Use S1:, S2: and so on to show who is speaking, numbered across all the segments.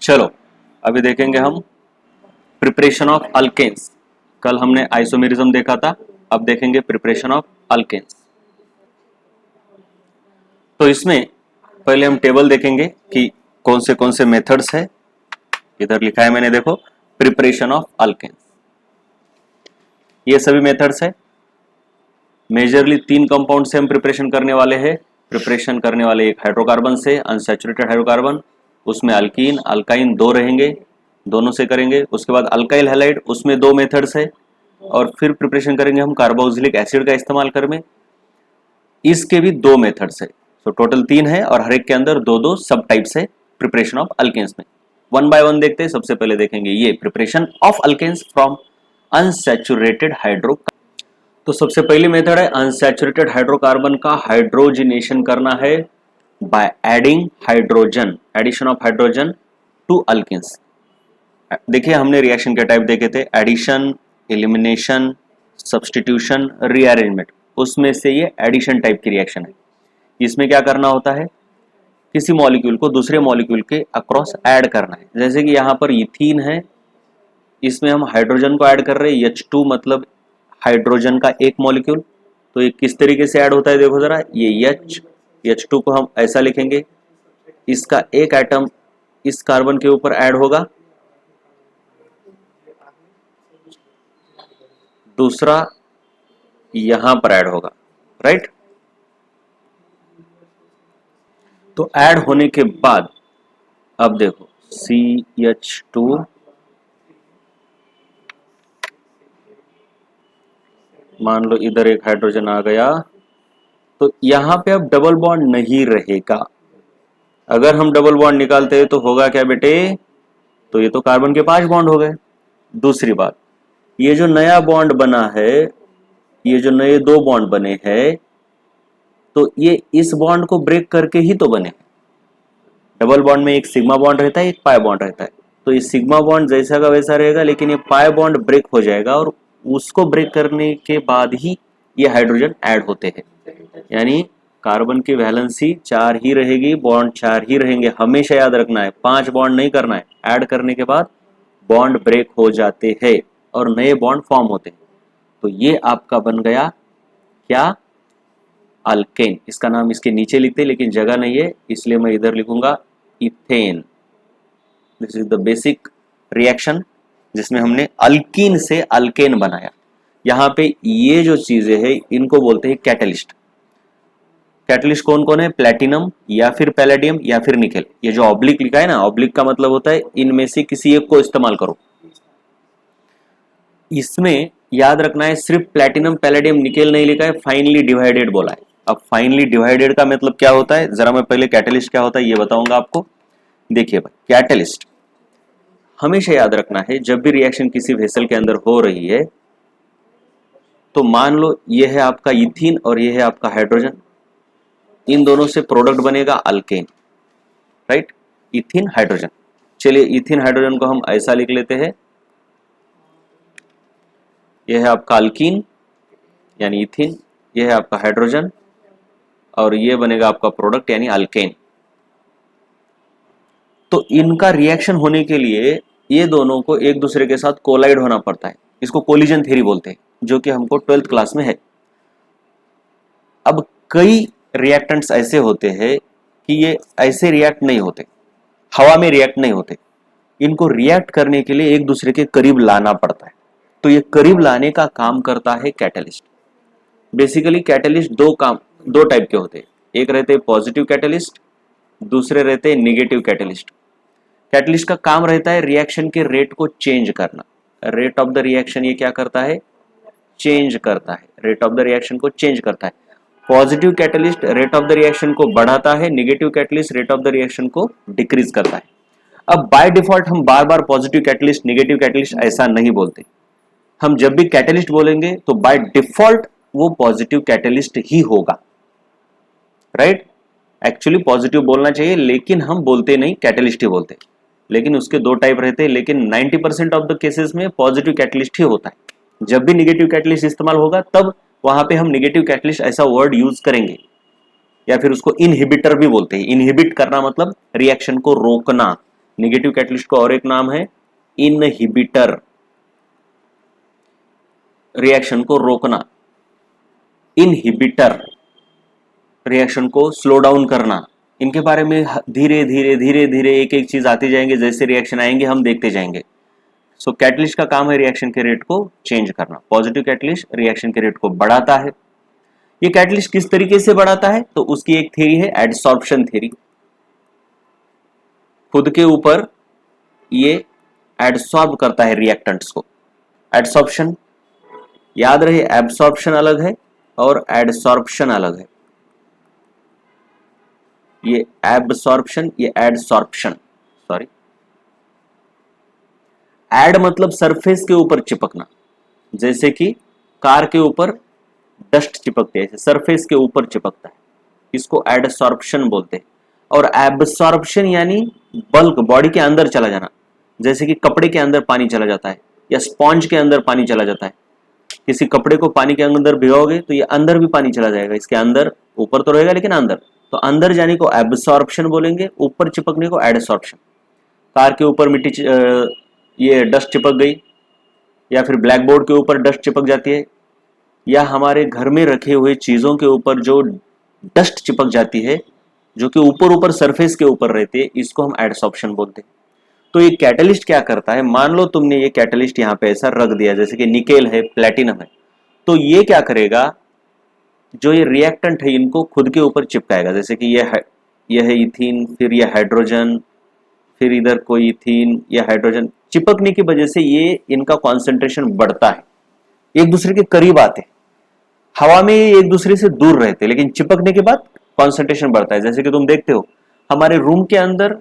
S1: चलो अभी देखेंगे हम प्रिपरेशन ऑफ अल्केन्स। कल हमने आइसोमेरिज्म देखा था, अब देखेंगे प्रिपरेशन ऑफ अल्केन्स। तो इसमें पहले हम टेबल देखेंगे कि कौन से मेथड्स है। इधर लिखा है मैंने, देखो, प्रिपरेशन ऑफ अल्केन्स। ये सभी मेथड्स है। मेजरली 3 कंपाउंड से हम प्रिपरेशन करने वाले हैं। प्रिपरेशन करने वाले एक हाइड्रोकार्बन से, अनसैचुरेटेड हाइड्रोकार्बन, उसमें अल्कीन अल्काइन 2 रहेंगे, दोनों से करेंगे। उसके बाद अल्काइल हैलाइड, उसमें 2 मेथड्स है। और फिर प्रिपरेशन करेंगे हम कार्बोक्सिलिक एसिड का इस्तेमाल कर में, इसके भी 2 मेथड्स है। तो टोटल 3 है और हर एक के अंदर 2-2 सब टाइप्स है प्रिपरेशन ऑफ अल्केन्स में। वन बाय वन देखते हैं। सबसे पहले देखेंगे ये preparation of alkanes from unsaturated hydrocarbon. तो सबसे पहली मेथड है अनसैचुरेटेड हाइड्रोकार्बन का हाइड्रोजिनेशन करना है by adding hydrogen, addition of hydrogen to alkanes. देखिए हमने रिएक्शन के टाइप देखे थे, एडिशन, एलिमिनेशन, सब्स्टिट्यूशन, रीअरेंजमेंट। उसमें से ये एडिशन टाइप की रिएक्शन है। इसमें क्या करना होता है, किसी मॉलिक्यूल को दूसरे मॉलिक्यूल के अक्रॉस ऐड करना है। जैसे कि यहाँ पर इथीन है, इसमें हम हाइड्रोजन को ऐड कर रहे हैं, H2 मतलब हाइड्रोजन का एक मॉलिक्यूल। तो ये किस तरीके से ऐड होता है, देखो जरा। ये H2 को हम ऐसा लिखेंगे, इसका एक एटम इस कार्बन के ऊपर ऐड होगा, दूसरा यहां पर ऐड होगा, राइट। तो ऐड होने के बाद अब देखो CH2 मान लो इधर एक हाइड्रोजन आ गया, तो यहां पे अब डबल बॉन्ड नहीं रहेगा। अगर हम डबल बॉन्ड निकालते हैं तो होगा क्या बेटे, तो ये तो कार्बन के 5 बॉन्ड हो गए। दूसरी बात, ये जो नया बॉन्ड बना है, ये जो नए 2 बॉन्ड बने हैं, तो ये इस बॉन्ड को ब्रेक करके ही तो बने। डबल बॉन्ड में एक सिग्मा बॉन्ड रहता है, एक पाई बॉन्ड रहता है। तो ये सिग्मा बॉन्ड जैसा का वैसा रहेगा, लेकिन ये पाई बॉन्ड ब्रेक हो जाएगा और उसको ब्रेक करने के बाद ही ये हाइड्रोजन ऐड होते हैं। यानी कार्बन की वैलेंसी 4 ही रहेगी, बॉन्ड 4 ही रहेंगे। हमेशा याद रखना है, 5 बॉन्ड नहीं करना है। ऐड करने के बाद बॉन्ड ब्रेक हो जाते हैं और नए बॉन्ड फॉर्म होते हैं। तो ये आपका बन गया क्या, अल्केन। इसका नाम इसके नीचे लिखते हैं, लेकिन जगह नहीं है, इसलिए मैं इधर लिखूंगा ethane. This is the basic reaction जिसमें हमने अल्कीन से अल्केन बनाया। यहाँ पे ये जो चीजें हैं इनको बोलते हैं कैटलिस्ट। कैटलिस्ट कौन कौन है, प्लेटिनम या फिर पैलेडियम या फिर निकेल। ये जो ऑब्लिक लिखा है ना, ऑब्लिक का मतलब होता है इनमें से किसी एक को इस्तेमाल करो। इसमें याद रखना है सिर्फ प्लेटिनम पैलेडियम निकेल नहीं लिखा है, फाइनली डिवाइडेड बोला है। अब फाइनली डिवाइडेड का मतलब क्या होता है, जरा मैं पहले कैटलिस्ट क्या होता है ये बताऊंगा आपको। देखिए भाई, कैटलिस्ट हमेशा याद रखना है, जब भी रिएक्शन किसी वेसल के अंदर हो रही है, तो मान लो ये है आपका इथीन और ये है आपका हाइड्रोजन, इन दोनों से प्रोडक्ट बनेगा अल्केन, राइट, इथीन हाइड्रोजन। चलिए इथीन हाइड्रोजन को हम ऐसा लिख लेते हैं, यह है आपका अल्कीन यानी इथीन, यह है आपका हाइड्रोजन और ये बनेगा आपका प्रोडक्ट यानी अल्केन। तो इनका रिएक्शन होने के लिए ये दोनों को एक दूसरे के साथ कोलाइड होना पड़ता है। इसको कोलिजन थ्योरी बोलते हैं, जो कि हमको 12th क्लास में है। अब कई रिएक्टेंट्स ऐसे होते हैं कि ये ऐसे रिएक्ट नहीं होते, हवा में रिएक्ट नहीं होते। इनको रिएक्ट करने के लिए एक दूसरे के करीब लाना पड़ता है। तो ये करीब लाने का काम करता है कैटलिस्ट। बेसिकली कैटलिस्ट दो टाइप के होते हैं, एक रहते हैं पॉजिटिव कैटलिस्ट, दूसरे रहते हैं निगेटिव कैटलिस्ट। कैटलिस्ट का काम रहता है रिएक्शन के रेट को चेंज करना। रेट ऑफ द रिएक्शन ये क्या करता है, चेंज करता है, रेट ऑफ द रिएक्शन को चेंज करता है। Positive catalyst rate of the reaction को बढ़ाता है, negative catalyst rate of the reaction को डिक्रीज करता है। अब बाय डिफॉल्ट हम बार बार पॉजिटिव कैटलिस्ट निगेटिव कैटलिस्ट ऐसा नहीं बोलते। हम जब भी कैटलिस्ट बोलेंगे तो बाय डिफॉल्ट वो पॉजिटिव कैटलिस्ट ही होगा, राइट। एक्चुअली पॉजिटिव बोलना चाहिए, लेकिन हम बोलते नहीं, कैटलिस्ट ही बोलते। लेकिन उसके 2 टाइप रहते हैं, लेकिन 90% ऑफ द केसेस में पॉजिटिव कैटलिस्ट ही होता है। जब भी निगेटिव कैटलिस्ट इस्तेमाल होगा तब वहां पे हम निगेटिव कैटलिस्ट ऐसा वर्ड यूज करेंगे, या फिर उसको इनहिबिटर भी बोलते हैं। इनहिबिट करना मतलब रिएक्शन को रोकना, नेगेटिव कैटलिस्ट का और एक नाम है इनहिबिटर, रिएक्शन को रोकना। इनहिबिटर, रिएक्शन को स्लो डाउन करना। इनके बारे में धीरे धीरे धीरे धीरे एक एक चीज आती जाएंगे, जैसे रिएक्शन आएंगे हम देखते जाएंगे। सो कैटलिस्ट का काम है रिएक्शन के रेट को चेंज करना। पॉजिटिव कैटलिस्ट रिएक्शन के रेट को बढ़ाता है। ये कैटलिस्ट किस तरीके से बढ़ाता है, तो उसकी एक थ्योरी है एडसॉर्प्शन थ्योरी। खुद के ऊपर ये एडसॉर्ब करता है रिएक्टेंट्स को। एडसॉर्प्शन याद रहे, एब्सॉर्प्शन अलग है और एडसॉर्प्शन अलग है। ये एब्सॉर्प्शन, ये एडसॉर्प्शन, सॉरी। एड मतलब सरफेस के ऊपर चिपकना, जैसे कि कार के ऊपर डस्ट चिपकती है, ऐसे सरफेस के ऊपर चिपकता है, इसको एडसॉर्प्शन बोलते हैं। और एब्सॉर्प्शन यानी बल्क, बॉडी के अंदर चला जाना, जैसे कि कपड़े के अंदर पानी चला जाता है या स्पॉन्ज के अंदर पानी चला जाता है। किसी कपड़े को पानी के अंदर भिगोगे तो ये अंदर भी पानी चला जाएगा, इसके अंदर, ऊपर तो रहेगा लेकिन अंदर, तो अंदर जाने को एब्सॉर्प्शन बोलेंगे, ऊपर चिपकने को एडसॉर्प्शन। कार के ऊपर मिट्टी ये डस्ट चिपक गई, या फिर ब्लैक बोर्ड के ऊपर डस्ट चिपक जाती है, या हमारे घर में रखे हुए चीजों के ऊपर जो डस्ट चिपक जाती है, जो कि ऊपर ऊपर सरफेस के ऊपर रहती है, इसको हम एडसॉर्प्शन बोलते हैं। तो ये कैटलिस्ट क्या करता है, मान लो तुमने ये कैटलिस्ट यहाँ पे ऐसा रख दिया, जैसे कि निकेल है, प्लेटिनम है, तो ये क्या करेगा, जो ये रिएक्टेंट है इनको खुद के ऊपर चिपकाएगा। जैसे कि ये है इथीन, फिर ये हाइड्रोजन, फिर इधर कोई इथीन या हाइड्रोजन, चिपकने की वजह से ये इनका कॉन्सेंट्रेशन बढ़ता है, एक दूसरे के करीब आते हैं। हवा में ये एक दूसरे से दूर रहते हैं, लेकिन चिपकने के बाद कॉन्सेंट्रेशन बढ़ता है। जैसे कि तुम देखते हो हमारे रूम के अंदर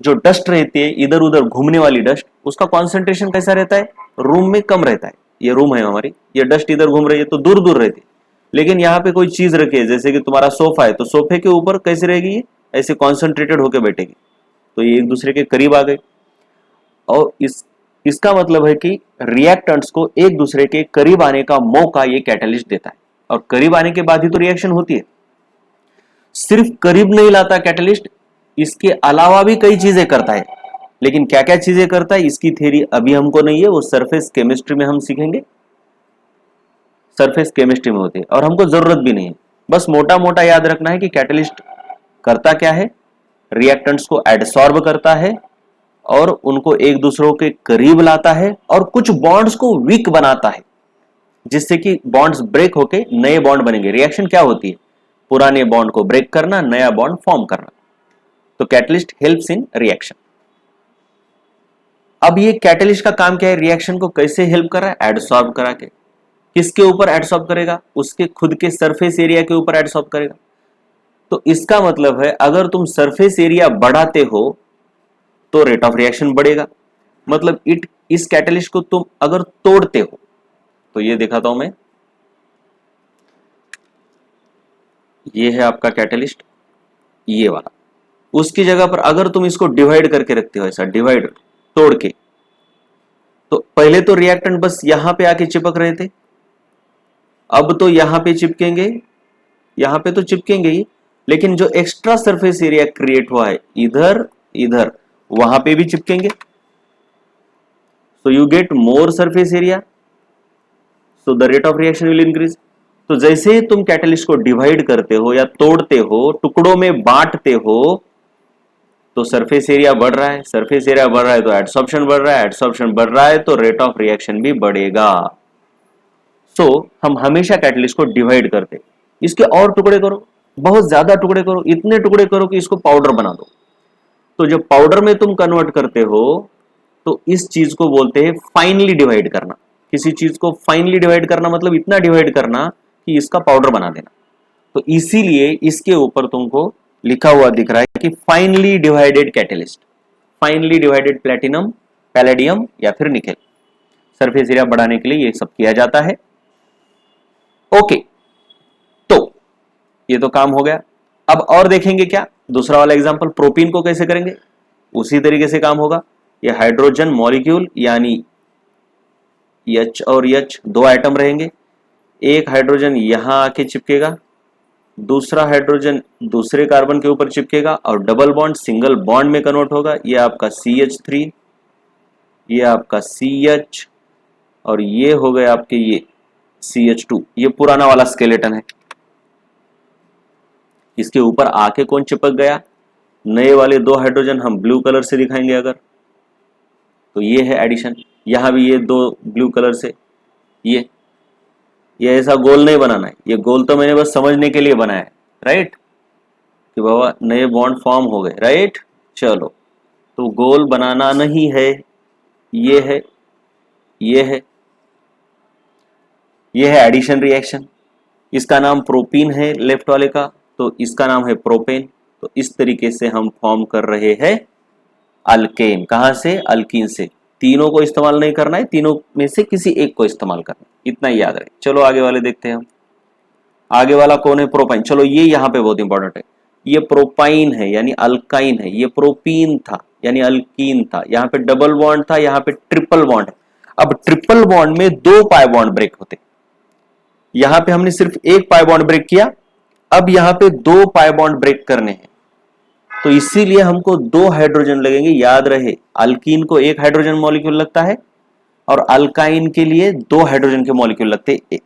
S1: जो डस्ट रहती है, इधर उधर घूमने वाली डस्ट, उसका कॉन्सेंट्रेशन कैसा रहता है, रूम में कम रहता है। ये रूम है हमारी, ये डस्ट इधर घूम रही है तो दूर दूर रहती है। लेकिन यहाँ पे कोई चीज रखी है, जैसे कि तुम्हारा सोफा है, तो सोफे के ऊपर कैसे रहेगी, ये ऐसे कॉन्सेंट्रेटेड होकर बैठेगी, तो ये एक दूसरे के करीब आ गए। और इसका मतलब है कि रिएक्टेंट्स को एक दूसरे के करीब आने का मौका ये कैटलिस्ट देता है, और करीब आने के बाद ही तो रिएक्शन होती है। सिर्फ करीब नहीं लाता कैटलिस्ट, इसके अलावा भी कई चीजें करता है। लेकिन क्या क्या चीजें करता है इसकी थ्योरी अभी हमको नहीं है, वो सरफेस केमिस्ट्री में हम सीखेंगे, सरफेस केमिस्ट्री में होती है, और हमको जरूरत भी नहीं है। बस मोटा मोटा याद रखना है कि कैटलिस्ट करता क्या है, रिएक्टेंट्स को एडसॉर्ब करता है और उनको एक दूसरों के करीब लाता है, और कुछ बॉन्ड्स को वीक बनाता है, जिससे कि बॉन्ड्स ब्रेक होके नए बॉन्ड बनेंगे। रिएक्शन क्या होती है, पुराने बॉन्ड को ब्रेक करना, नया बॉन्ड फॉर्म करना। तो कैटलिस्ट हेल्प्स इन रिएक्शन। अब ये कैटलिस्ट का काम क्या है, रिएक्शन को कैसे हेल्प कर रहा है, एडसॉर्ब करा के। किसके ऊपर एडसॉर्ब करेगा, उसके खुद के सरफेस एरिया के ऊपर एडसॉर्ब करेगा। तो इसका मतलब है अगर तुम सरफेस एरिया बढ़ाते हो तो रेट ऑफ रिएक्शन बढ़ेगा। मतलब इस कैटलिस्ट को तुम अगर तोड़ते हो, तो ये दिखाता हूं मैं, ये है आपका कैटलिस्ट, ये वाला। उसकी जगह पर अगर तुम इसको डिवाइड करके रखते हो, ऐसा डिवाइड तोड़ के, तो पहले तो रिएक्टेंट बस यहां पे आके चिपक रहे थे, अब तो यहां पे चिपकेंगे, यहां पे तो चिपकेंगे ही, लेकिन जो एक्स्ट्रा सरफेस एरिया क्रिएट हुआ है इधर इधर, वहां पे भी चिपकेंगे। So you get more surface area, so the rate of reaction will increase. तो जैसे ही तुम कैटलिस्ट को डिवाइड करते हो या तोड़ते हो, टुकड़ों में बांटते हो, तो सरफेस एरिया बढ़ रहा है, सरफेस एरिया बढ़ रहा है तो एडसॉर्प्शन बढ़ रहा है, एडसॉर्प्शन बढ़ रहा है तो रेट ऑफ रिएक्शन भी बढ़ेगा। सो हम हमेशा कैटलिस्ट को डिवाइड करते, इसके और टुकड़े करो, बहुत ज्यादा टुकड़े करो, इतने टुकड़े करो कि इसको पाउडर बना दो। तो जब पाउडर में तुम कन्वर्ट करते हो तो इस चीज को बोलते हैं फाइनली डिवाइड करना। किसी चीज को फाइनली डिवाइड करना मतलब इतना डिवाइड करना कि इसका पाउडर बना देना। तो इसीलिए इसके ऊपर तुमको लिखा हुआ दिख रहा है कि finally divided catalyst, finally divided platinum, palladium या फिर निकेल। सरफेस एरिया बढ़ाने के लिए ये सब किया जाता है। ओके, तो ये तो काम हो गया। अब और देखेंगे क्या, दूसरा वाला एग्जांपल, प्रोपीन को कैसे करेंगे, उसी तरीके से काम होगा। ये हाइड्रोजन मॉलिक्यूल यानी H और H दो आइटम रहेंगे, एक हाइड्रोजन यहां आके चिपकेगा दूसरा हाइड्रोजन दूसरे कार्बन के ऊपर चिपकेगा और डबल बॉन्ड सिंगल बॉन्ड में कन्वर्ट होगा। ये आपका CH3, ये आपका CH, और ये हो गए आपके ये CH2। ये पुराना वाला स्केलेटन है। इसके ऊपर आके कौन चिपक गया? नए वाले 2 हाइड्रोजन हम ब्लू कलर से दिखाएंगे अगर, तो ये है एडिशन। यहां भी ये 2 ब्लू कलर से, ये ऐसा गोल नहीं बनाना है, ये गोल तो मैंने बस समझने के लिए बनाया है, राइट, कि बाबा नए बॉन्ड फॉर्म हो गए, राइट। चलो, तो गोल बनाना नहीं है, ये है, ये है, ये है एडिशन रिएक्शन। इसका नाम प्रोपीन है लेफ्ट वाले का, तो इसका नाम है प्रोपेन। तो इस तरीके से हम फॉर्म कर रहे हैं अल्केन। कहां से? अल्कीन से। तीनों को इस्तेमाल नहीं करना है, तीनों में से किसी एक को इस्तेमाल करना है, इतना ही याद रहे। चलो आगे वाले देखते हैं हम। आगे वाला कौन है? प्रोपाइन। चलो ये यहां पे बहुत इंपॉर्टेंट है। ये प्रोपाइन है यानी अल्काइन है, ये प्रोपीन था यानी अल्कीन था। यहां पे डबल बॉन्ड था, यहां पे ट्रिपल बॉन्ड है। अब ट्रिपल बॉन्ड में 2 पाई बॉन्ड ब्रेक होते, यहां पे हमने सिर्फ 1 पाई बॉन्ड ब्रेक किया, अब यहां पे 2 पाई बॉन्ड ब्रेक करने हैं, तो इसीलिए हमको 2 हाइड्रोजन लगेंगे। याद रहे, अल्कीन को 1 हाइड्रोजन मॉलिक्यूल लगता है और अल्काइन के लिए 2 हाइड्रोजन के मॉलिक्यूल लगते हैं,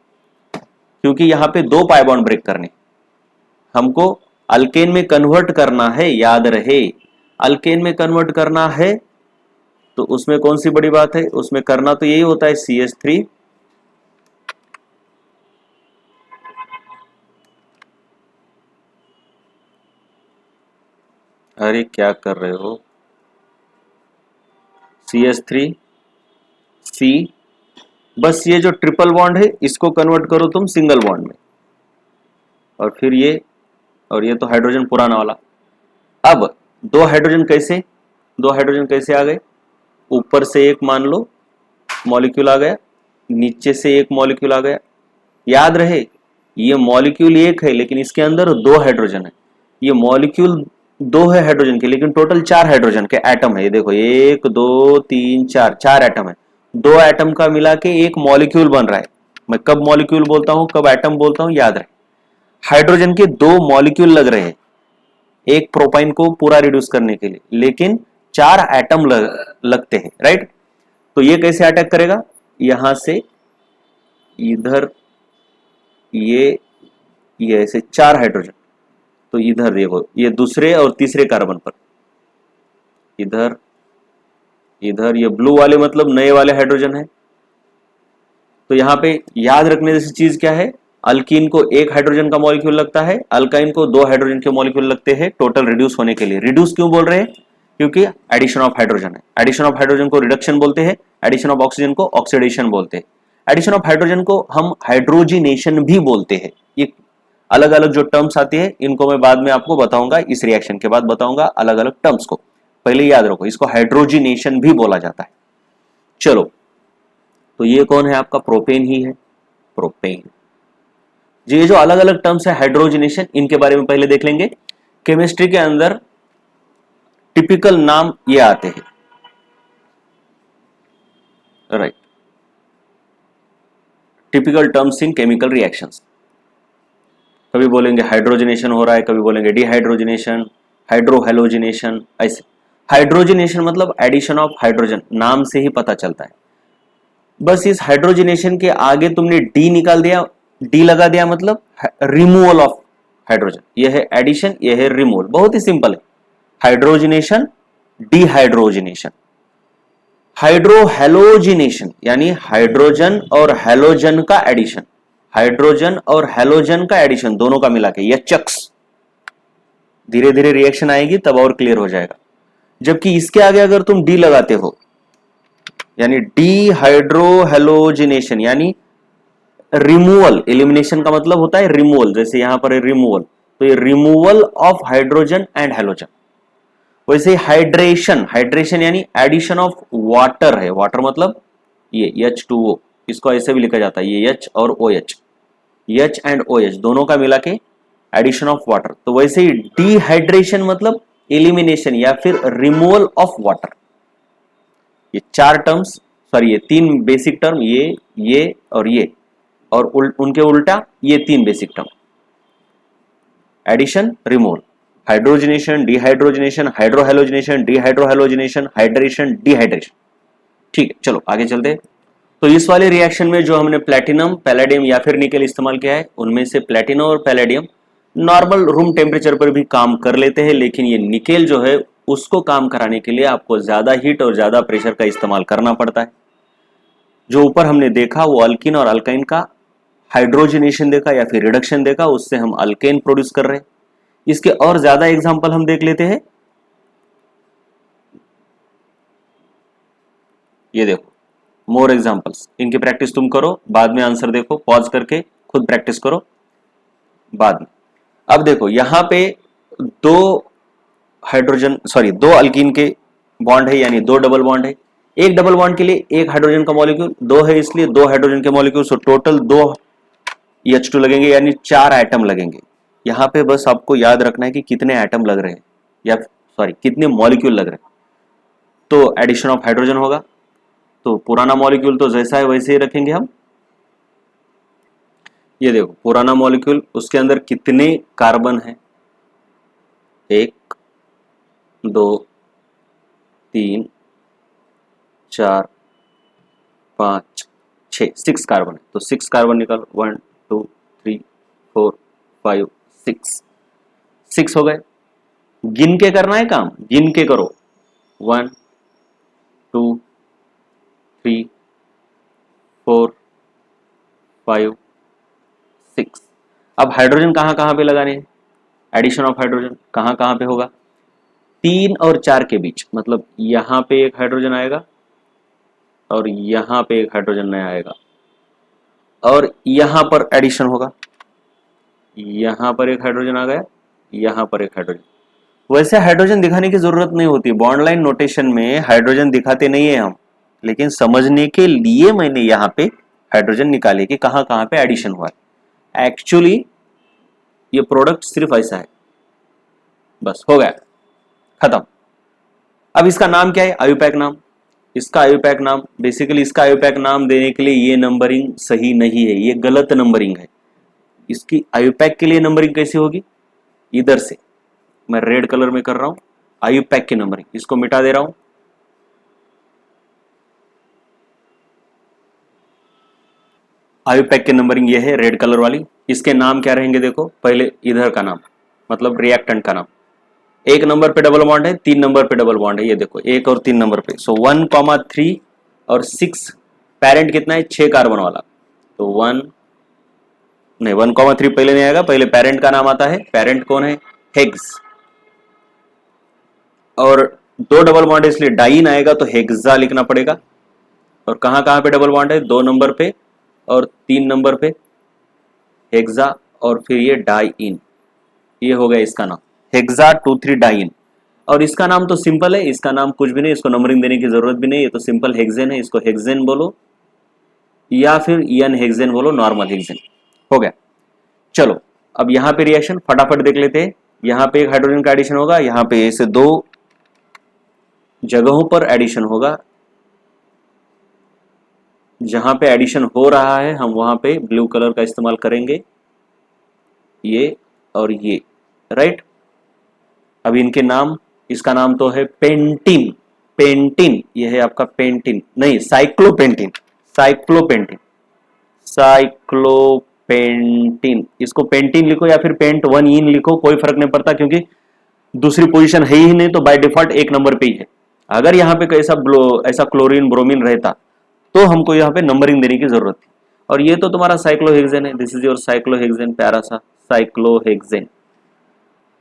S1: क्योंकि यहां पे 2 पाई बॉन्ड ब्रेक करने। हमको अल्केन में कन्वर्ट करना है, याद रहे, अल्केन में कन्वर्ट करना है, तो उसमें कौन सी बड़ी बात है? उसमें करना तो यही होता है CH3, अरे क्या कर रहे हो, CH3 C, बस ये जो ट्रिपल बॉन्ड है इसको कन्वर्ट करो तुम सिंगल बॉन्ड में, और फिर ये, और ये तो हाइड्रोजन पुराना वाला। अब 2 हाइड्रोजन कैसे, 2 हाइड्रोजन कैसे आ गए? ऊपर से एक मान लो मॉलिक्यूल आ गया, नीचे से एक मॉलिक्यूल आ गया। याद रहे, ये मॉलिक्यूल एक है लेकिन इसके अंदर 2 हाइड्रोजन है। ये मॉलिक्यूल 2 है हाइड्रोजन के, लेकिन टोटल 4 हाइड्रोजन के एटम है। ये देखो 1 2 3 4, 4 एटम है। 2 एटम का मिला के एक मॉलिक्यूल बन रहा है। मैं कब मॉलिक्यूल बोलता हूं, कब एटम बोलता हूं, याद रहे। हाइड्रोजन के 2 मॉलिक्यूल लग रहे हैं एक प्रोपाइन को पूरा रिड्यूस करने के लिए, लेकिन 4 एटम लगते हैं, राइट। तो ये कैसे अटैक करेगा? यहां से इधर ये ऐसे 4 हाइड्रोजन, तो इधर देखो ये दूसरे और तीसरे कार्बन पर, इधर इधर ये ब्लू वाले मतलब नए वाले हाइड्रोजन है। तो यहां पे याद रखने जैसी चीज क्या है? अल्कीन को 1 हाइड्रोजन का मॉलिक्यूल लगता है, अल्काइन को 2 हाइड्रोजन के मॉलिक्यूल लगते हैं टोटल रिड्यूस होने के लिए। रिड्यूस क्यों बोल रहे हैं? क्योंकि एडिशन ऑफ हाइड्रोजन है। एडिशन ऑफ हाइड्रोजन को रिडक्शन बोलते हैं, एडिशन ऑफ ऑक्सीजन को ऑक्सीडेशन बोलते हैं। एडिशन ऑफ हाइड्रोजन को हम हाइड्रोजिनेशन भी बोलते हैं। ये अलग अलग जो टर्म्स आती है इनको मैं बाद में आपको बताऊंगा, इस रिएक्शन के बाद बताऊंगा अलग अलग टर्म्स को। पहले याद रखो, इसको हाइड्रोजिनेशन भी बोला जाता है। चलो, तो ये कौन है? आपका प्रोपेन ही है, प्रोपेन। ये जो अलग अलग टर्म्स है हाइड्रोजिनेशन, इनके बारे में पहले देख लेंगे। केमिस्ट्री के अंदर टिपिकल नाम ये आते हैं, right, typical terms in chemical reactions. कभी बोलेंगे हाइड्रोजनेशन हो रहा है, कभी बोलेंगे डिहाइड्रोजनेशन, हाइड्रोहेलोजिनेशन, ऐसे। हाइड्रोजनेशन मतलब एडिशन ऑफ हाइड्रोजन, नाम से ही पता चलता है। बस इस हाइड्रोजनेशन के आगे तुमने डी निकाल दिया, डी लगा दिया, मतलब रिमूवल ऑफ हाइड्रोजन। यह है एडिशन, यह है रिमूवल, बहुत ही सिंपल है। Hydrogenation, dehydrogenation. हाइड्रोहेलोजिनेशन यानी हाइड्रोजन और हेलोजन का एडिशन, हाइड्रोजन और हेलोजन का एडिशन दोनों का मिला के, यचक्स। धीरे धीरे रिएक्शन आएगी तब और क्लियर हो जाएगा। जबकि इसके आगे अगर तुम डी लगाते हो यानी डिहाइड्रोहेलोजिनेशन यानी रिमूवल, एलिमिनेशन का मतलब होता है रिमूवल, जैसे यहां पर है रिमूवल, तो ये removal of hydrogen and halogen. वैसे हाइड्रेशन, हाइड्रेशन यानी एडिशन ऑफ वाटर है, वाटर मतलब ये H2O, इसको ऐसे भी लिखा जाता है, ये H और OH, H एंड OH दोनों का मिला के एडिशन ऑफ वाटर। तो वैसे ही डिहाइड्रेशन मतलब एलिमिनेशन या फिर रिमूवल ऑफ वाटर। ये 4 टर्म्स, सॉरी ये 3 बेसिक टर्म, ये और ये, और उनके उल्टा ये 3 basic term. Addition, removal, hydrogenation, dehydrogenation, hydrohalogenation, dehydrohalogenation, hydration, dehydration. ठीक है, चलो आगे चलते हैं। तो इस वाले रिएक्शन में जो हमने प्लैटिनम, पैलेडियम या फिर निकेल इस्तेमाल किया है, उनमें से प्लैटिनम और पैलेडियम नॉर्मल रूम टेम्परेचर पर भी काम कर लेते हैं, लेकिन ये निकेल जो है उसको काम कराने के लिए आपको ज्यादा हीट और ज्यादा प्रेशर का इस्तेमाल करना पड़ता है। जो ऊपर हमने देखा वो अल्किन और अल्काइन का हाइड्रोजनेशन देखा या फिर रिडक्शन देखा, उससे हम अल्केन प्रोड्यूस कर रहे हैं। इसके और ज्यादा एग्जांपल हम देख लेते हैं। ये देखो मोर एग्जांपल्स, इनकी प्रैक्टिस तुम करो, बाद में आंसर देखो, पॉज करके खुद प्रैक्टिस करो बाद में। अब देखो यहां पे दो दो अल्कीन के बॉन्ड है, यानी दो डबल बॉन्ड है। एक डबल बॉन्ड के लिए एक हाइड्रोजन का मॉलिक्यूल, दो है इसलिए दो हाइड्रोजन के मॉलिक्यूल, सो टोटल दो H2 लगेंगे, यानी 4 एटम लगेंगे। यहां पे बस आपको याद रखना है कि कितने एटम लग रहे हैं, या कितने मॉलिक्यूल लग रहे हैं। तो एडिशन ऑफ हाइड्रोजन होगा, तो पुराना मॉलिक्यूल तो जैसा है वैसे ही रखेंगे हम। ये देखो पुराना मॉलिक्यूल, उसके अंदर कितने कार्बन है, 1 2 3 4 5 6, 6 कार्बन है, तो 6 कार्बन निकालो, 1 2 3 4 5 6 हो गए। गिन के करना है काम, गिन के करो, 1 2 3 4 5 6। अब हाइड्रोजन कहां कहां पे लगाने हैं, एडिशन ऑफ हाइड्रोजन कहां कहां पे होगा, 3 और 4 के बीच, मतलब यहां पे एक हाइड्रोजन आएगा और यहां पे एक हाइड्रोजन नया आएगा, और यहां पर एडिशन होगा, यहां पर एक हाइड्रोजन आ गया, यहां पर एक हाइड्रोजन। वैसे हाइड्रोजन दिखाने की जरूरत नहीं होती, बॉन्ड लाइन नोटेशन में हाइड्रोजन दिखाते नहीं है हम, लेकिन समझने के लिए मैंने यहां पे हाइड्रोजन निकाले कि कहां कहां पे एडिशन हुआ है। एक्चुअली ये प्रोडक्ट सिर्फ ऐसा है, बस हो गया, खत्म। अब इसका नाम क्या है, आयुपैक नाम। इसका आयुपैक नाम, बेसिकली इसका आयुपैक नाम देने के लिए ये नंबरिंग सही नहीं है, ये गलत नंबरिंग है। इसकी आयुपैक के लिए नंबरिंग कैसी होगी, इधर से मैं रेड कलर में कर रहा हूं आयुपैक की नंबरिंग, इसको मिटा दे रहा हूं। आयुपैक की नंबरिंग ये है रेड कलर वाली। इसके नाम क्या रहेंगे, देखो पहले इधर का नाम, मतलब रिएक्टेंट का नाम। 1 नंबर पे डबल बॉन्ड है, 3 नंबर पे डबल बॉन्ड है, ये देखो 1 और 3 नंबर पे, सो 1,3 और 6। पेरेंट कितना है, 6 कार्बन वाला, तो 1,3 पहले नहीं आएगा, पहले पेरेंट का नाम आता है। पेरेंट कौन है, हेग्स, और 2 डबल बॉन्ड है इसलिए डाइन आएगा, तो हेक्सा लिखना पड़ेगा। और कहां कहां पे डबल बॉन्ड है, 2 नंबर पे और 3 नंबर पे हेक्सा, और फिर ये डाइन, ये हो गया इसका नाम हेक्सा 2,3 डाइन। और इसका नाम तो सिंपल है, इसका नाम कुछ भी नहीं, इसको नंबरिंग देने की जरूरत भी नहीं, ये तो सिंपल हेक्सेन है, इसको हेक्सेन बोलो या फिर एन हेक्सेन बोलो, नॉर्मल हेक्सेन, हो गया। चलो अब यहां पे रिएक्शन फटाफट देख लेते हैं। यहां पे एक हाइड्रोजन का एडिशन होगा, यहां पे ऐसे 2 जगहों पर एडिशन होगा। जहां पे एडिशन हो रहा है हम वहां पे ब्लू कलर का इस्तेमाल करेंगे, ये और ये, राइट। अब इनके नाम, इसका नाम तो है पेंटिन, पेंटिन, ये है आपका पेंटिन, नहीं साइक्लोपेंटिन, साइक्लोपेंटिन, साइक्लोपेंटिन। इसको पेंटिन लिखो या फिर पेंट 1 इन लिखो, कोई फर्क नहीं पड़ता, क्योंकि दूसरी पोजीशन है ही नहीं, तो बाय डिफॉल्ट 1 नंबर पे ही है। अगर यहाँ पे ऐसा क्लोरीन ब्रोमीन रहता तो हमको यहाँ पे नंबरिंग देने की जरूरत थी। और ये तो तुम्हारा साइक्लोहेक्सेन है, दिस इज योर साइक्लोहेक्सेन, प्यारा सा साइक्लोहेक्सेन।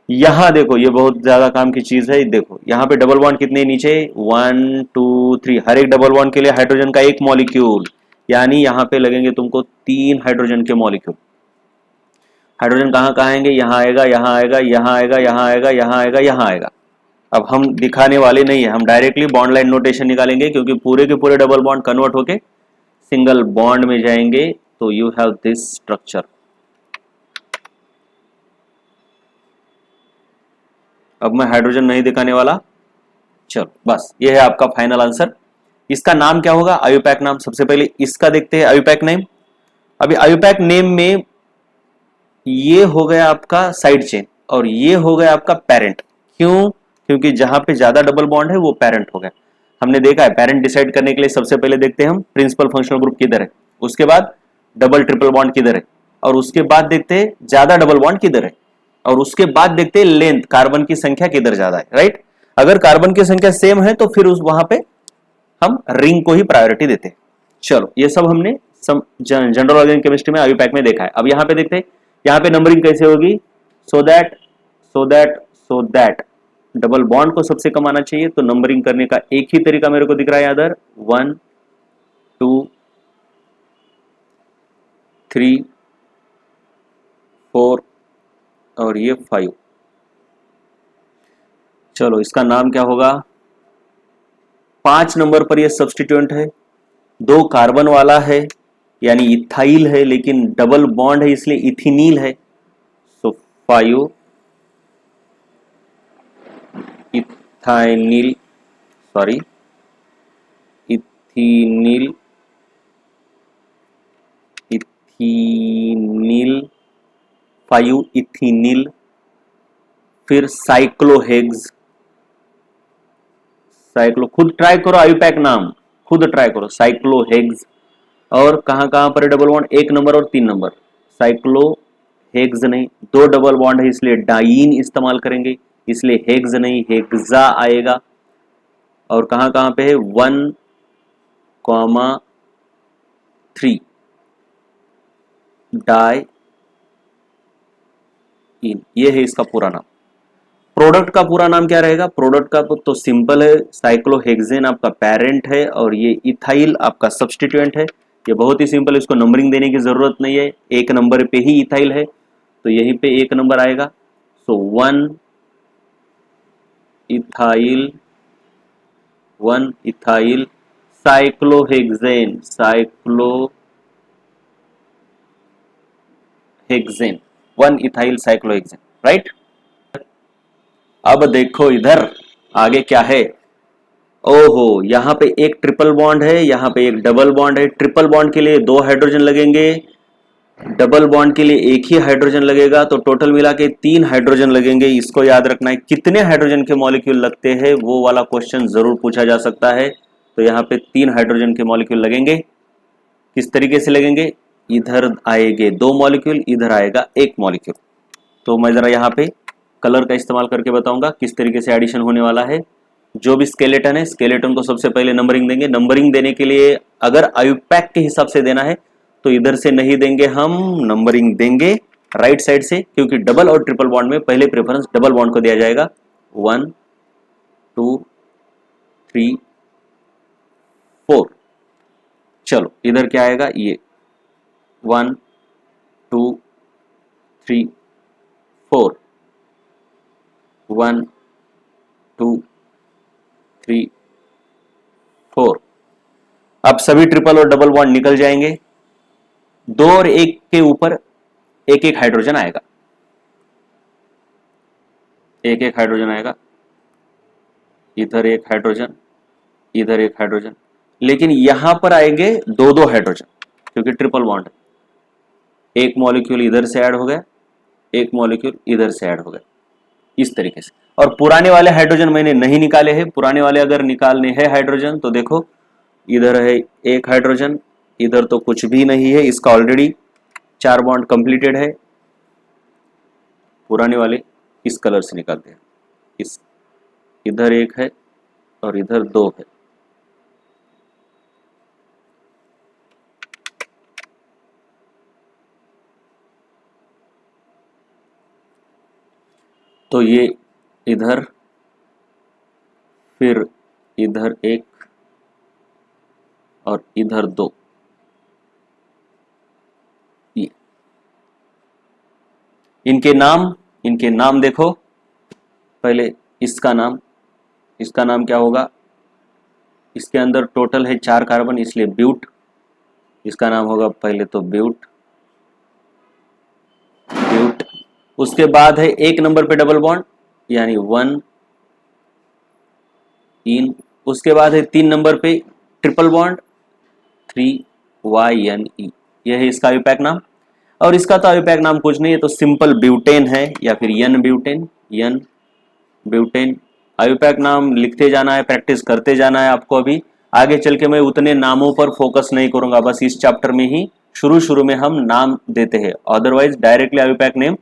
S1: यहां देखो ये बहुत ज्यादा काम की चीज है, देखो यहाँ पे डबल बॉन्ड कितने नीचे, 1 2 3, हर एक डबल बॉन्ड के लिए हाइड्रोजन का 1 मॉलिक्यूल, यानी यहाँ पे लगेंगे तुमको 3 हाइड्रोजन के मॉलिक्यूल। हाइड्रोजन कहाँ कहाँ आएंगे, यहाँ आएगा, यहाँ आएगा, यहाँ आएगा, यहाँ आएगा, यहाँ आएगा, यहाँ आएगा। अब हम दिखाने वाले नहीं है, हम डायरेक्टली बॉन्ड लाइन नोटेशन निकालेंगे, क्योंकि पूरे के पूरे डबल बॉन्ड कन्वर्ट होके सिंगल बॉन्ड में जाएंगे। तो यू हैव दिस स्ट्रक्चर। अब मैं हाइड्रोजन नहीं दिखाने वाला, चलो बस ये है आपका फाइनल आंसर। इसका नाम क्या होगा, आयुपैक नाम। सबसे पहले इसका देखते हैं आयुपैक नेम। अभी आयुपैक नेम में ये हो गया आपका साइड चेन और ये हो गया आपका पेरेंट। क्यों? क्योंकि जहां पे ज्यादा डबल बॉन्ड है वो पेरेंट हो गया। हमने देखा है पेरेंट डिसाइड करने के लिए सबसे पहले देखते हैं हम प्रिंसिपल फंक्शनल ग्रुप किधर है, उसके बाद डबल ट्रिपल बॉन्ड किधर है, और उसके बाद देखते हैं ज्यादा डबल बॉन्ड किधर है, और उसके बाद देखते हैं लेंथ कार्बन की संख्या किधर ज्यादा है, राइट। अगर कार्बन की संख्या सेम है तो फिर उस वहां पे हम रिंग को ही प्रायोरिटी देते हैं। चलो ये सब हमने जनरल ऑर्गेनिक केमिस्ट्री में आयुपैक में देखा है। अब यहाँ पे देखते हैं यहाँ पे नंबरिंग कैसे होगी। सो दैट डबल बॉन्ड को सबसे कम आना चाहिए, तो नंबरिंग करने का एक ही तरीका मेरे को दिख रहा है इधर, 1 2 3 4 और ये 5। चलो इसका नाम क्या होगा? 5 नंबर पर ये सब्स्टिट्यूएंट है, 2 कार्बन वाला है यानी इथाइल है, लेकिन डबल बॉन्ड है इसलिए इथिनील है। सो 5 इथाइनिल, सॉरी इथिनील, इथिनील 5 इथिनील, फिर साइक्लोहेक्स, साइक्लो खुद ट्राई करो आयुपैक नाम, खुद ट्राई करो साइक्लोहेक्स। और कहां कहां पर डबल बॉन्ड? 1 नंबर और 3 नंबर। साइक्लोहेक्स नहीं, 2 डबल बॉन्ड है इसलिए डाइन इस्तेमाल करेंगे, इसलिए हेक्स नहीं हेक्सा आएगा। और कहां कहां पे है? 1,3 डाई इन, ये है इसका पूरा नाम। प्रोडक्ट का पूरा नाम क्या रहेगा? प्रोडक्ट का तो सिंपल है, साइक्लोहेक्सेन आपका पेरेंट है और ये इथाइल आपका सब्स्टिट्यूएंट है। ये बहुत ही सिंपल है, इसको नंबरिंग देने की जरूरत नहीं है, 1 नंबर पे ही इथाइल है तो यहीं पे 1 नंबर आएगा। सो 1 ethyl, 1 ethyl cyclohexane, cyclohexane 1 ethyl cyclohexane, right. अब देखो इधर आगे क्या है। ओहो, यहां पे एक ट्रिपल बॉन्ड है, यहां पे एक डबल बॉन्ड है। ट्रिपल बॉन्ड के लिए 2 हाइड्रोजन लगेंगे, डबल बॉन्ड के लिए एक ही हाइड्रोजन लगेगा, तो टोटल मिला के 3 हाइड्रोजन लगेंगे। इसको याद रखना है, कितने हाइड्रोजन के मॉलिक्यूल लगते हैं वो वाला क्वेश्चन जरूर पूछा जा सकता है। तो यहाँ पे 3 हाइड्रोजन के मॉलिक्यूल लगेंगे। किस तरीके से लगेंगे? इधर आएंगे 2 मॉलिक्यूल, इधर आएगा 1 मॉलिक्यूल। तो मैं जरा यहाँ पे कलर का इस्तेमाल करके बताऊंगा किस तरीके से एडिशन होने वाला है। जो भी स्केलेटन है, स्केलेटन को सबसे पहले नंबरिंग देंगे। नंबरिंग देने के लिए अगर आयुपैक के हिसाब से देना है तो इधर से नहीं देंगे, हम नंबरिंग देंगे राइट साइड से, क्योंकि डबल और ट्रिपल बॉन्ड में पहले प्रेफरेंस डबल बॉन्ड को दिया जाएगा। 1 2 3 4। चलो इधर क्या आएगा? ये 1 2 3 4, 1 2 3 4। अब सभी ट्रिपल और डबल बॉन्ड निकल जाएंगे, 2 और 1 के ऊपर एक एक हाइड्रोजन आएगा, एक एक हाइड्रोजन आएगा। इधर एक हाइड्रोजन, इधर एक हाइड्रोजन, लेकिन यहां पर आएंगे 2-2 हाइड्रोजन क्योंकि ट्रिपल बॉन्ड है। एक मॉलिक्यूल इधर से ऐड हो गया, एक मॉलिक्यूल इधर से ऐड हो गया, इस तरीके से। और पुराने वाले हाइड्रोजन मैंने नहीं निकाले हैं, पुराने वाले अगर निकालने हैं हाइड्रोजन तो देखो इधर है एक हाइड्रोजन, इधर तो कुछ भी नहीं है, इसका ऑलरेडी 4 बॉन्ड कंप्लीटेड है। पुराने वाले इस कलर से निकालते हैं, इस इधर एक है और इधर 2 है। तो ये इधर, फिर इधर 1 और इधर 2। ये इनके नाम देखो। पहले इसका नाम क्या होगा? इसके अंदर टोटल है 4 कार्बन इसलिए ब्यूट, इसका नाम होगा पहले तो ब्यूट। उसके बाद है 1 नंबर पे डबल बॉन्ड यानी 1 इन, उसके बाद है 3 नंबर पे ट्रिपल बॉन्ड 3 YNE, यह है इसका आयुपैक नाम। और इसका तो आयुपैक नाम कुछ नहीं है, तो सिंपल ब्यूटेन है या फिर यन ब्यूटेन, यन ब्यूटेन। आयुपैक नाम लिखते जाना है, प्रैक्टिस करते जाना है आपको। अभी आगे चल के मैं उतने नामों पर फोकस नहीं करूंगा, बस इस चैप्टर में ही शुरू शुरू में हम नाम देते हैं, अदरवाइज डायरेक्टली आयुपैक नेम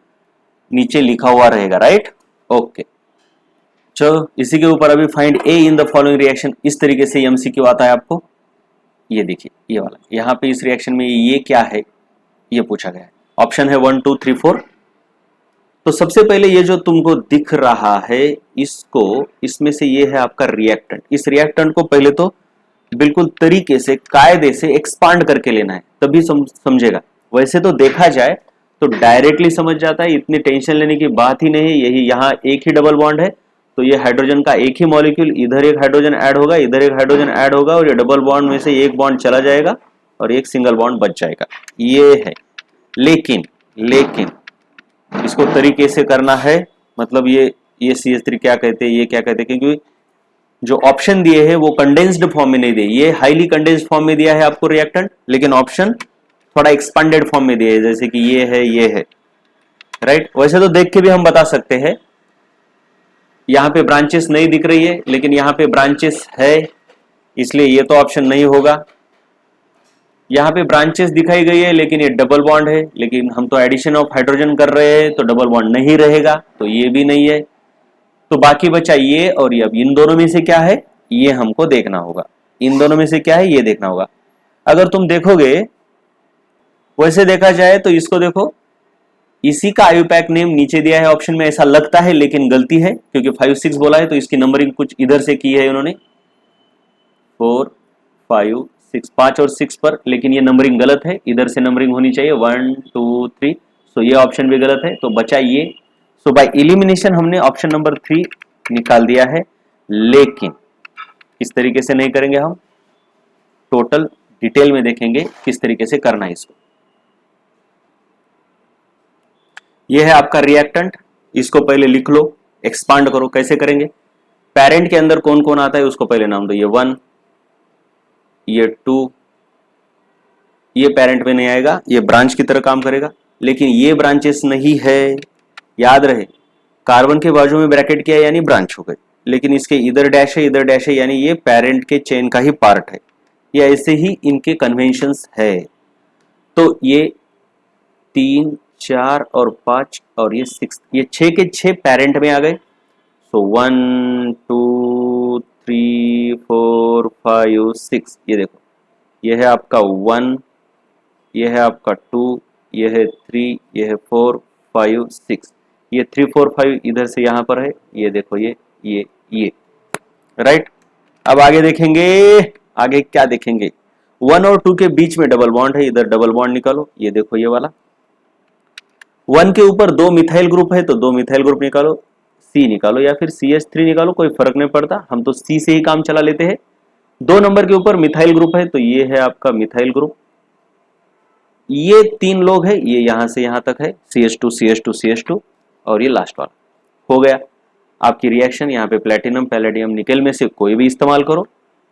S1: नीचे लिखा हुआ रहेगा, राइट। ओके, चलो इसी के ऊपर अभी find A in the following reaction, इस तरीके से एमसीक्यू आता है आपको। ये देखिए ये वाला, यहाँ पे इस रिएक्शन में ये क्या है ये पूछा गया है। ऑप्शन है 1 2 3 4। तो सबसे पहले ये जो तुमको दिख रहा है इसको, इसमें से ये है आपका रिएक्टेंट। इस रिएक्टेंट को पहले तो बिल्कुल तरीके से कायदे से एक्सपांड करके लेना है, तभी समझेगा। वैसे तो देखा जाए तो डायरेक्टली समझ जाता है, इतनी टेंशन लेने की बात ही नहीं है। यही यहाँ एक ही डबल बॉन्ड है, तो ये हाइड्रोजन का एक ही मॉलिक्यूल, इधर एक हाइड्रोजन ऐड होगा, इधर एक हाइड्रोजन ऐड होगा, और ये डबल बॉन्ड में से एक बॉन्ड चला जाएगा और एक सिंगल बॉन्ड बच जाएगा, ये है। लेकिन इसको तरीके से करना है, मतलब ये CH3 क्या कहते हैं, ये क्या कहते हैं, क्योंकि जो ऑप्शन दिए हैं वो कंडेंस्ड फॉर्म में नहीं दिए, ये हाईली कंडेंस्ड फॉर्म में दिया है आपको रिएक्टेंट, लेकिन ऑप्शन थोड़ा एक्सपांडेड फॉर्म में दिए है, जैसे कि ये है, राइट। वैसे तो देख के भी हम बता सकते हैं, यहाँ पे ब्रांचेस नहीं दिख रही है, लेकिन यहाँ पे ब्रांचेस है, इसलिए ये तो ऑप्शन नहीं होगा। यहाँ पे ब्रांचेस दिखाई गई है, लेकिन ये डबल बॉन्ड है, लेकिन हम तो एडिशन ऑफ हाइड्रोजन कर रहे हैं, तो डबल बॉन्ड नहीं रहेगा, तो ये भी नहीं है। तो बाकी बचा ये और ये। अब इन दोनों में से क्या है ये हमको देखना होगा, इन दोनों में से क्या है ये देखना होगा। अगर तुम देखोगे वैसे देखा जाए तो इसको देखो, इसी का आयुपैक नेम नीचे दिया है ऑप्शन में, ऐसा लगता है, लेकिन गलती है, क्योंकि 5 6 बोला है, तो इसकी नंबरिंग कुछ इधर से की है उन्होंने, 4 5 6, 5 और 6 पर, लेकिन ये नंबरिंग गलत है, इधर से नंबरिंग होनी चाहिए 1 2 3। सो ये ऑप्शन भी गलत है, तो बचा ये। सो बाय एलिमिनेशन हमने ऑप्शन नंबर 3 निकाल दिया है, लेकिन इस तरीके से नहीं करेंगे हम, टोटल डिटेल में देखेंगे किस तरीके से करना है इसको। ये है आपका रिएक्टेंट, इसको पहले लिख लो, एक्सपांड करो। कैसे करेंगे, पेरेंट के अंदर कौन कौन आता है उसको पहले नाम दो, ये 1 ये 2, ये पेरेंट में नहीं आएगा, ये ब्रांच की तरह काम करेगा, लेकिन ये ब्रांचेस नहीं है, याद रहे। कार्बन के बाजू में ब्रैकेट किया यानी ब्रांच हो गई, लेकिन इसके इधर डैश है यानी ये पेरेंट के चेन का ही पार्ट है। ये ऐसे ही इनके कन्वेंशंस है। तो ये 3 4 और 5 और ये 6, ये 6 के 6 पेरेंट में आ गए। सो 1 2 3 4 5 6, ये देखो, ये है आपका 1, ये है आपका 2, ये है 3, ये है 4 5 6, ये 3 4 5 इधर से यहाँ पर है, ये देखो ये राइट। अब आगे देखेंगे, आगे क्या देखेंगे, 1 और 2 के बीच में डबल बॉन्ड है, इधर डबल बॉन्ड निकालो, ये देखो ये वाला। 1 के ऊपर 2 मिथाइल ग्रुप है, तो 2 मिथाइल ग्रुप निकालो, C निकालो या फिर CH3 निकालो, कोई फर्क नहीं पड़ता, हम तो C से ही काम चला लेते हैं। 2 नंबर के ऊपर मिथाइल ग्रुप है, तो ये है आपका मिथाइल ग्रुप। ये 3 लोग है, ये यहां से यहां तक है, CH2 CH2 CH2, और ये लास्ट वाला हो गया आपकी रिएक्शन। यहाँ पे प्लेटिनम पैलेडियम निकेल में से कोई भी इस्तेमाल करो।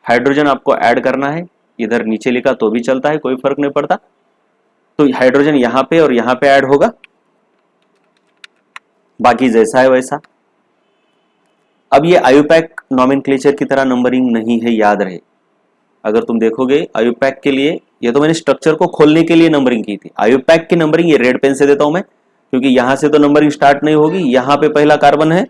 S1: हाइड्रोजन आपको ऐड करना है, इधर नीचे लिखा तो भी चलता है, कोई फर्क नहीं पड़ता। तो हाइड्रोजन यहाँ पे और यहाँ पे ऐड होगा, बाकी जैसा है वैसा। अब ये आयुपैक नॉमेनक्लेचर की तरह नंबरिंग नहीं है, याद रहे। अगर तुम देखोगे आयुपैक के लिए, ये तो मैंने स्ट्रक्चर को खोलने के लिए नंबरिंग की थी। आयुपैक की नंबरिंग ये रेड पेन से देता हूं मैं, क्योंकि यहां से तो नंबरिंग स्टार्ट नहीं होगी, यहां पे पहला कार्बन है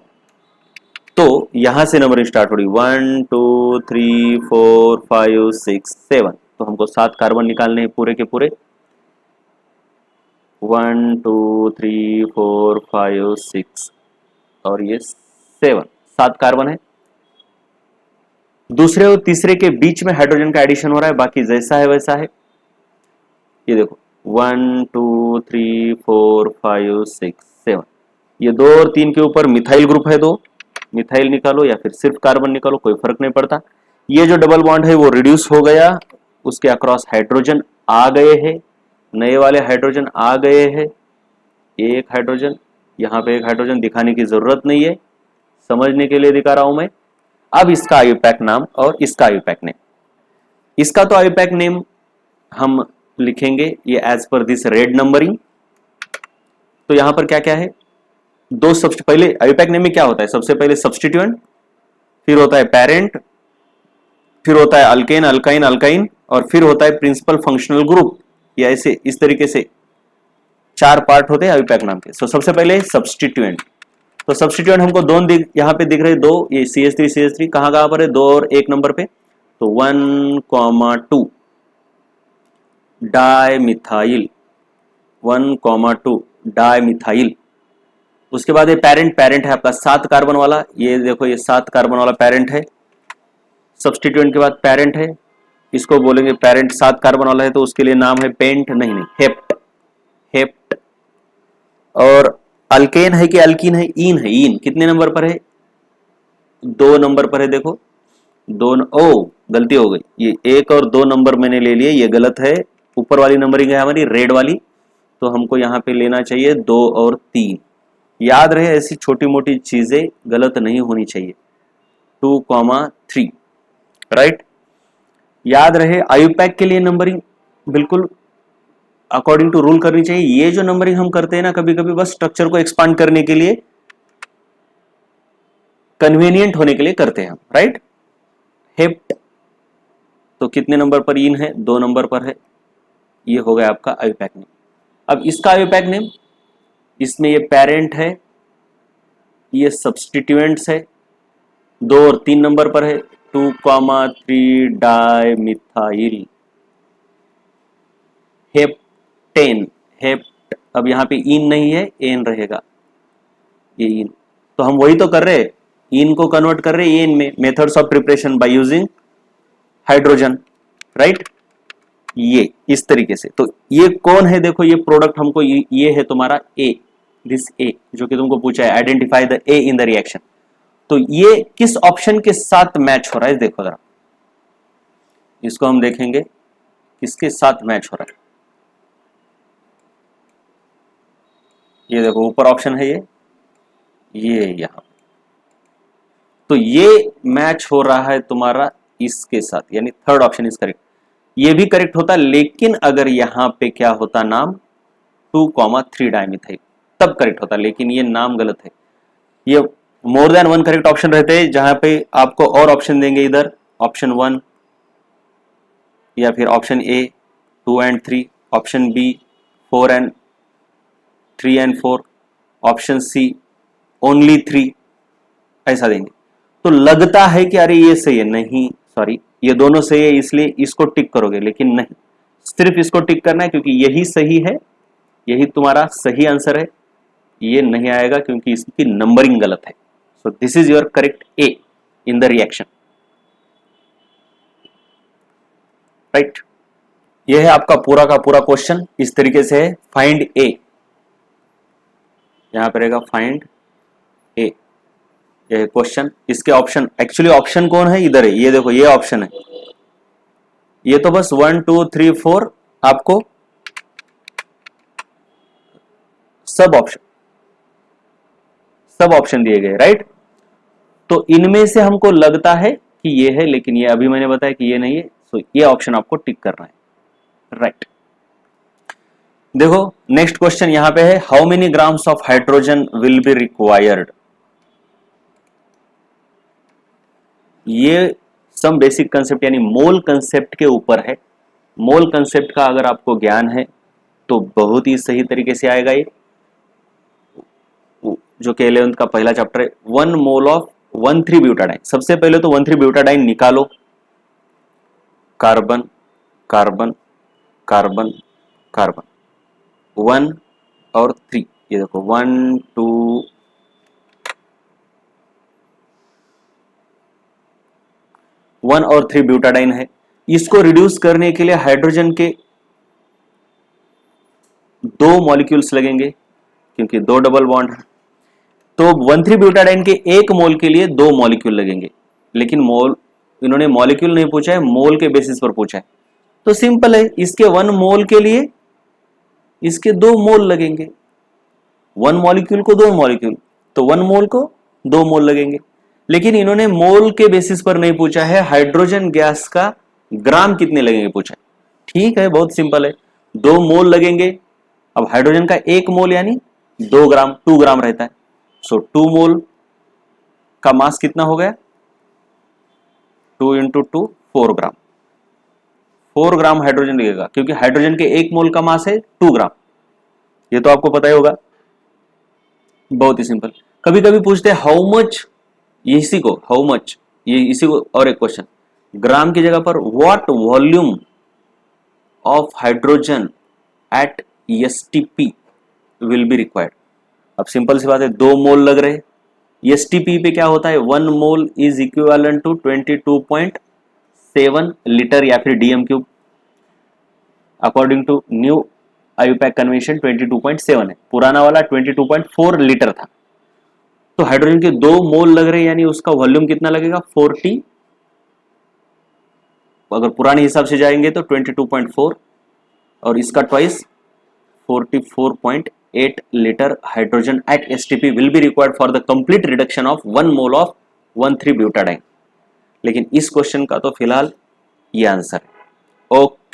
S1: तो यहां से नंबरिंग स्टार्ट होगी 1 2 3 4 5 6 7। तो हमको 7 कार्बन निकालने हैं पूरे के पूरे, 1 2 3 4 5 6 और ये 7 कार्बन है। दूसरे और तीसरे के बीच में हाइड्रोजन का एडिशन हो रहा है, बाकी जैसा है वैसा है। ये देखो 1 2 3 4 5 6 7, ये 2 और 3 के ऊपर मिथाइल ग्रुप है, 2 मिथाइल निकालो या फिर सिर्फ कार्बन निकालो, कोई फर्क नहीं पड़ता। ये जो डबल बॉन्ड है वो रिड्यूस हो गया, उसके अक्रॉस हाइड्रोजन आ गए हैं, नए वाले हाइड्रोजन आ गए हैं। एक हाइड्रोजन, यहाँ पे एक हाइड्रोजन दिखाने की जरूरत नहीं है, समझने के लिए दिखा रहा हूं मैं। अब इसका आयुपैक नाम और इसका आयुपैक नेम, इसका तो आयुपैक नेम हम लिखेंगे ये as per this red numbering, तो यहां पर क्या क्या है, दो पहले आईयूपैक नेम में क्या होता है, सबसे पहले सब्स्टिट्यूएंट, फिर होता है पेरेंट, फिर होता है अल्केन अल्काइन अल्काइन, और फिर होता है प्रिंसिपल फंक्शनल ग्रुप, या ऐसे इस तरीके से चार पार्ट होते हैं आईयूपैक नाम के। सो सबसे पहले सब्स्टिट्यूएंट, तो सब्स्टिट्यूएंट हमको दोनों यहाँ पे दिख रहे दो, ये CH3 कहाँ कहाँ पर है, 2 और 1 नंबर पे, तो 1,2 डाइमिथाइल, 1,2 डाइमिथाइल। उसके बाद ये पेरेंट है आपका 7 कार्बन वाला, ये देखो ये 7 कार्बन वाला पेरेंट है। सब्स्टिट्यूएंट के बाद पेरेंट है, इसको बोलेंगे पेरेंट 7 कार्बन वाला है तो उसके लिए नाम है पेंट, नहीं हेप्ट, हेप्ट। और अल्केन है कि अल्कीन है, ईन है, ईन कितने नंबर पर है, 2 नंबर पर है। देखो गलती हो गई, ये 1 और 2 नंबर मैंने ले लिए, ये गलत है, ऊपर वाली नंबरिंग है हमारी रेड वाली, तो हमको यहाँ पे लेना चाहिए 2 और 3। याद रहे ऐसी छोटी मोटी चीजें गलत नहीं होनी चाहिए, 2,3 राइट। याद रहे आईयूपैक के लिए नंबरिंग बिल्कुल अकॉर्डिंग टू रूल करनी चाहिए। ये जो नंबरिंग हम करते हैं ना कभी कभी बस स्ट्रक्चर को एक्सपांड करने के लिए, कन्वीनियंट होने के लिए करते हैं हम, राइट। हेप्ट तो कितने नंबर पर इन है, 2 नंबर पर है, ये हो गया आपका आईयूपैक नेम। अब इसका आईयूपैक नेम, इसमें ये पेरेंट है, ये सब्स्टिट्यूएंट्स है, 2 और 3 नंबर पर है, 2,3 डाइमिथाइल हेप्टेन, हेप्ट। अब यहाँ पे इन नहीं है, एन रहेगा, ये इन, तो हम वही तो कर रहे हैं, इन को कन्वर्ट कर रहे हैं एन में, methods of preparation by using hydrogen, right. ये इस तरीके से, तो ये कौन है, देखो ये प्रोडक्ट हमको ये है तुम्हारा ए, दिस ए जो कि तुमको पूछा है identify the A in the reaction. तो ये किस ऑप्शन के साथ मैच हो रहा है, देखो जरा इसको हम देखेंगे किसके साथ मैच हो रहा है। ये देखो ऊपर ऑप्शन है ये यहां, तो ये मैच हो रहा है तुम्हारा इसके साथ, यानी थर्ड ऑप्शन इज करेक्ट। ये भी करेक्ट होता, लेकिन अगर यहां पे क्या होता नाम 2,3 डाइमिथाइल, तब करेक्ट होता, लेकिन ये नाम गलत है। ये मोर देन 1 करेक्ट ऑप्शन रहते हैं, जहां पे आपको और ऑप्शन देंगे, इधर ऑप्शन 1 या फिर option A 2 and 3, option B 3 and 4, option C only 3, ऐसा देंगे। तो लगता है कि अरे ये सही है, नहीं सॉरी ये दोनों सही है इसलिए इसको टिक करोगे, लेकिन नहीं, सिर्फ इसको टिक करना है क्योंकि यही सही है, यही तुम्हारा सही आंसर है। ये नहीं आएगा क्योंकि इसकी नंबरिंग गलत है। So this is your correct A in the reaction, right. यह है आपका पूरा का पूरा क्वेश्चन, इस तरीके से है, फाइंड ए, यहां पर रहेगा फाइंड ए, यह है क्वेश्चन। इसके ऑप्शन, एक्चुअली ऑप्शन कौन है, इधर है, ये देखो ये ऑप्शन है, ये तो बस 1 2 3 4 आपको सब ऑप्शन दिए गए, राइट। तो इनमें से हमको लगता है कि ये है, लेकिन ये अभी मैंने बताया कि ये नहीं है, सो ये ऑप्शन आपको टिक करना है, राइट। देखो नेक्स्ट क्वेश्चन यहां पे है, how many grams of hydrogen will be required. ये सम बेसिक कंसेप्ट यानी मोल कंसेप्ट के ऊपर है। मोल कंसेप्ट का अगर आपको ज्ञान है तो बहुत ही सही तरीके से आएगा ये, जो कि 11th का पहला चैप्टर है। 1 मोल ऑफ 1,3 ब्यूटाडाइन, सबसे पहले तो 1,3 ब्यूटाडाइन निकालो, कार्बन कार्बन कार्बन कार्बन, 1 और 3, ये देखो 1 2 1 और 3 ब्यूटाडाइन है। इसको रिड्यूस करने के लिए हाइड्रोजन के 2 मॉलिक्यूल्स लगेंगे क्योंकि 2 डबल बॉन्ड है, तो 1,3 ब्यूटाडाइन के 1 मोल के लिए 2 मॉलिक्यूल लगेंगे, लेकिन मोल इन्होंने मॉलिक्यूल नहीं पूछा है, मोल के बेसिस पर पूछा है। तो सिंपल है, इसके 1 मोल के लिए इसके 2 मोल लगेंगे, 1 मॉलिक्यूल को 2 मॉलिक्यूल, तो 1 मोल को 2 मोल लगेंगे। लेकिन इन्होंने मोल के बेसिस पर नहीं पूछा है, हाइड्रोजन गैस का ग्राम कितने लगेंगे पूछा है। ठीक है, बहुत सिंपल है, 2 मोल लगेंगे। अब हाइड्रोजन का 1 मोल यानी 2 ग्राम 2 ग्राम रहता है, सो 2 मोल का मास कितना हो गया, 2 इंटू 2 4 ग्राम, 4 ग्राम हाइड्रोजन लगेगा, क्योंकि हाइड्रोजन के 1 मोल का मास है 2 ग्राम। ये तो आपको पता ही होगा, बहुत ही सिंपल। कभी कभी पूछते हैं हाउ मच, इसी को हाउ मच, ये इसी को और एक क्वेश्चन, ग्राम की जगह पर what volume of hydrogen at STP will be required. अब सिंपल सी बात है, 2 मोल लग रहे, एसटीपी पे क्या होता है, 1 mole is equivalent to 22.7 litre या फिर DM cube, according to new IUPAC convention 22.7 है, पुराना वाला 22.4 लीटर था। तो हाइड्रोजन के 2 मोल लग रहे, यानी उसका वॉल्यूम कितना लगेगा 40, अगर पुराने हिसाब से जाएंगे तो 22.4 और इसका twice 44.8 litre hydrogen at STP will be required for the complete reduction of 1 mole of 1,3 butadiene. लेकिन इस क्वेश्चन का तो फिलहाल ये आंसर है। ओके।